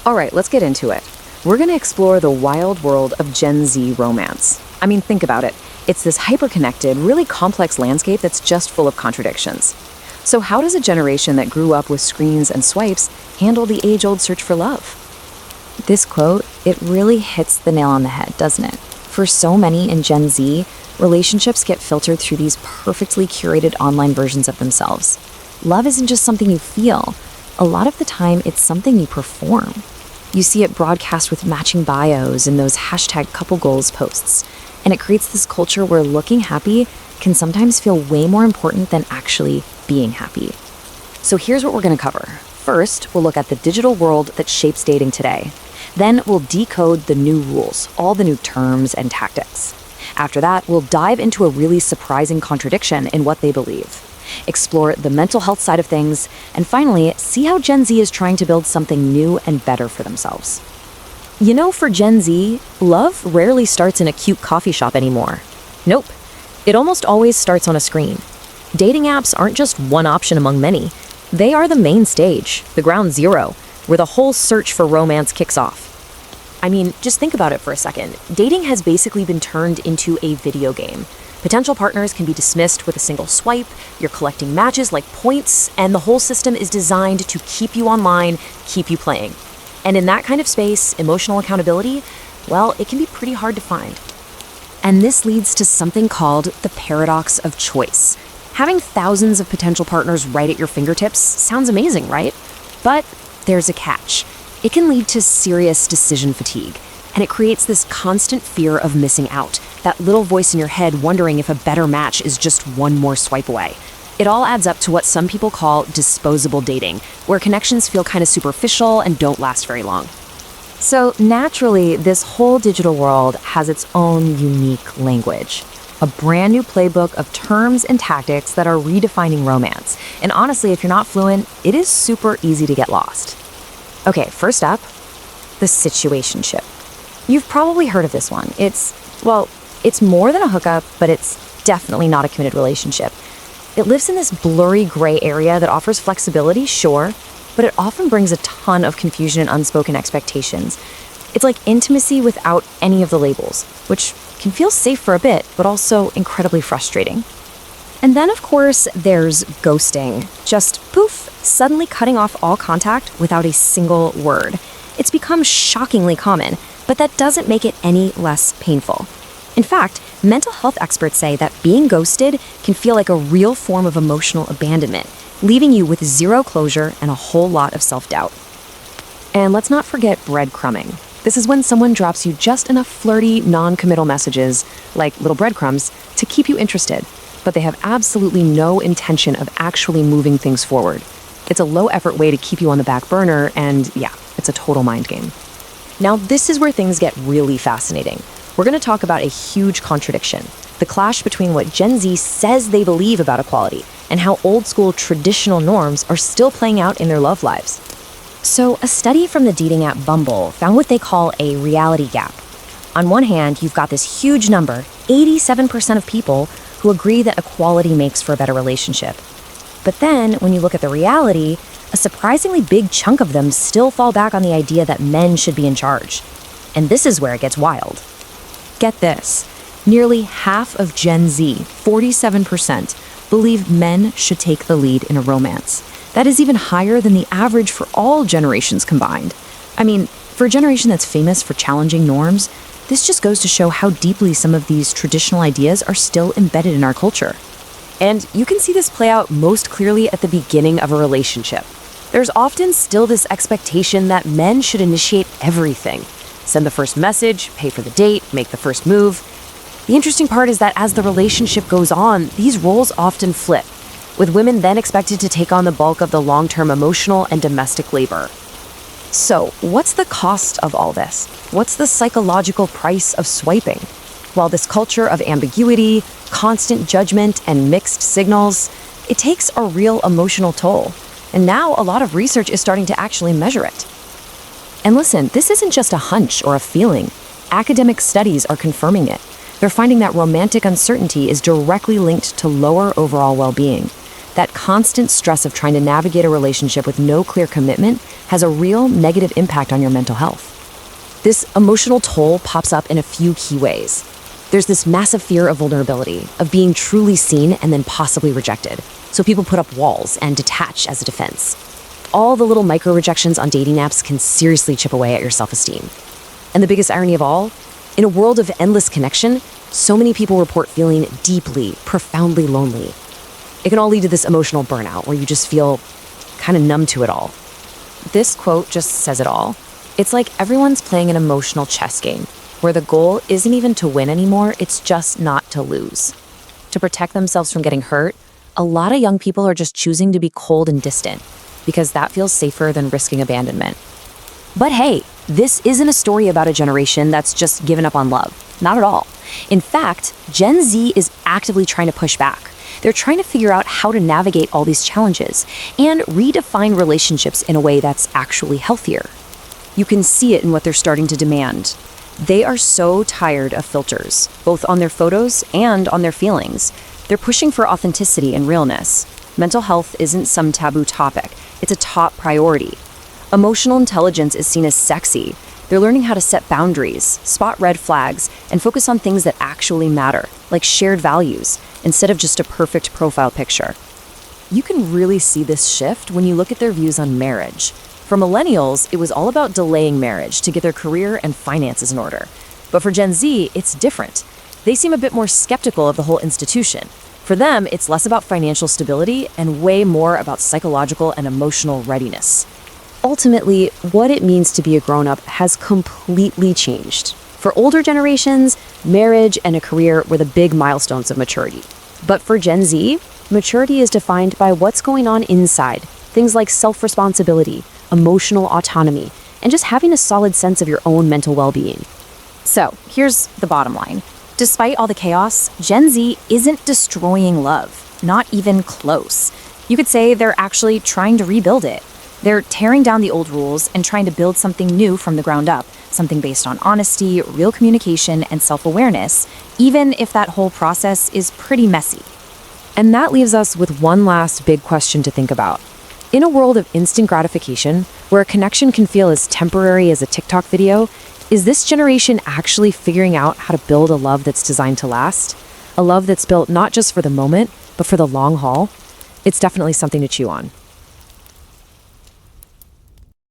All right, let's get into it. We're going to explore the wild world of Gen Z romance. I mean, think about it. It's this hyper-connected, really complex landscape that's just full of contradictions. So how does a generation that grew up with screens and swipes handle the age-old search for love? This quote, it really hits the nail on the head, doesn't it? For so many in Gen Z, relationships get filtered through these perfectly curated online versions of themselves. Love isn't just something you feel. A lot of the time, it's something you perform. You see it broadcast with matching bios and those hashtag couple goals posts. And it creates this culture where looking happy can sometimes feel way more important than actually being happy. So here's what we're going to cover. First, we'll look at the digital world that shapes dating today. Then we'll decode the new rules, all the new terms and tactics. After that, we'll dive into a really surprising contradiction in what they believe, explore the mental health side of things, and finally, see how Gen Z is trying to build something new and better for themselves. You know, for Gen Z, love rarely starts in a cute coffee shop anymore. Nope. It almost always starts on a screen. Dating apps aren't just one option among many. They are the main stage, the ground zero, where the whole search for romance kicks off. I mean, just think about it for a second. Dating has basically been turned into a video game. Potential partners can be dismissed with a single swipe, you're collecting matches like points, and the whole system is designed to keep you online, keep you playing. And in that kind of space, emotional accountability, well, it can be pretty hard to find. And this leads to something called the paradox of choice. Having thousands of potential partners right at your fingertips sounds amazing, right? But there's a catch. It can lead to serious decision fatigue, and it creates this constant fear of missing out, that little voice in your head wondering if a better match is just one more swipe away. It all adds up to what some people call disposable dating, where connections feel kind of superficial and don't last very long. So naturally, this whole digital world has its own unique language. A brand new playbook of terms and tactics that are redefining romance. And honestly, if you're not fluent, it is super easy to get lost. Okay, first up, the situationship. You've probably heard of this one. It's more than a hookup, but it's definitely not a committed relationship. It lives in this blurry gray area that offers flexibility, sure, but it often brings a ton of confusion and unspoken expectations. It's like intimacy without any of the labels, which can feel safe for a bit, but also incredibly frustrating. And then, of course, there's ghosting. Just poof, suddenly cutting off all contact without a single word. It's become shockingly common, but that doesn't make it any less painful. In fact, mental health experts say that being ghosted can feel like a real form of emotional abandonment, leaving you with zero closure and a whole lot of self-doubt. And let's not forget breadcrumbing. This is when someone drops you just enough flirty, non-committal messages, like little breadcrumbs, to keep you interested, but they have absolutely no intention of actually moving things forward. It's a low-effort way to keep you on the back burner, and yeah, it's a total mind game. Now, this is where things get really fascinating. We're going to talk about a huge contradiction, the clash between what Gen Z says they believe about equality and how old-school traditional norms are still playing out in their love lives. So, a study from the dating app Bumble found what they call a reality gap. On one hand, you've got this huge number, 87% of people, who agree that equality makes for a better relationship. But then, when you look at the reality, a surprisingly big chunk of them still fall back on the idea that men should be in charge. And this is where it gets wild. Get this, nearly half of Gen Z, 47%, believe men should take the lead in a romance. That is even higher than the average for all generations combined. I mean, for a generation that's famous for challenging norms, this just goes to show how deeply some of these traditional ideas are still embedded in our culture. And you can see this play out most clearly at the beginning of a relationship. There's often still this expectation that men should initiate everything. Send the first message, pay for the date, make the first move. The interesting part is that as the relationship goes on, these roles often flip, with women then expected to take on the bulk of the long-term emotional and domestic labor. So, what's the cost of all this? What's the psychological price of swiping? Well, this culture of ambiguity, constant judgment, and mixed signals, it takes a real emotional toll. And now a lot of research is starting to actually measure it. And listen, this isn't just a hunch or a feeling. Academic studies are confirming it. They're finding that romantic uncertainty is directly linked to lower overall well-being. That constant stress of trying to navigate a relationship with no clear commitment has a real negative impact on your mental health. This emotional toll pops up in a few key ways. There's this massive fear of vulnerability, of being truly seen and then possibly rejected. So people put up walls and detach as a defense. All the little micro-rejections on dating apps can seriously chip away at your self-esteem. And the biggest irony of all, in a world of endless connection, so many people report feeling deeply, profoundly lonely. It can all lead to this emotional burnout where you just feel kind of numb to it all. This quote just says it all. It's like everyone's playing an emotional chess game where the goal isn't even to win anymore, it's just not to lose. To protect themselves from getting hurt, a lot of young people are just choosing to be cold and distant because that feels safer than risking abandonment. But hey, this isn't a story about a generation that's just given up on love. Not at all. In fact, Gen Z is actively trying to push back. They're trying to figure out how to navigate all these challenges and redefine relationships in a way that's actually healthier. You can see it in what they're starting to demand. They are so tired of filters, both on their photos and on their feelings. They're pushing for authenticity and realness. Mental health isn't some taboo topic. It's a top priority. Emotional intelligence is seen as sexy. They're learning how to set boundaries, spot red flags, and focus on things that actually matter, like shared values, instead of just a perfect profile picture. You can really see this shift when you look at their views on marriage. For millennials, it was all about delaying marriage to get their career and finances in order. But for Gen Z, it's different. They seem a bit more skeptical of the whole institution. For them, it's less about financial stability and way more about psychological and emotional readiness. Ultimately, what it means to be a grown-up has completely changed. For older generations, marriage and a career were the big milestones of maturity. But for Gen Z, maturity is defined by what's going on inside, things like self-responsibility, emotional autonomy, and just having a solid sense of your own mental well-being. So, here's the bottom line. Despite all the chaos, Gen Z isn't destroying love, not even close. You could say they're actually trying to rebuild it. They're tearing down the old rules and trying to build something new from the ground up, something based on honesty, real communication, and self-awareness, even if that whole process is pretty messy. And that leaves us with one last big question to think about. In a world of instant gratification, where a connection can feel as temporary as a TikTok video, is this generation actually figuring out how to build a love that's designed to last? A love that's built not just for the moment, but for the long haul? It's definitely something to chew on.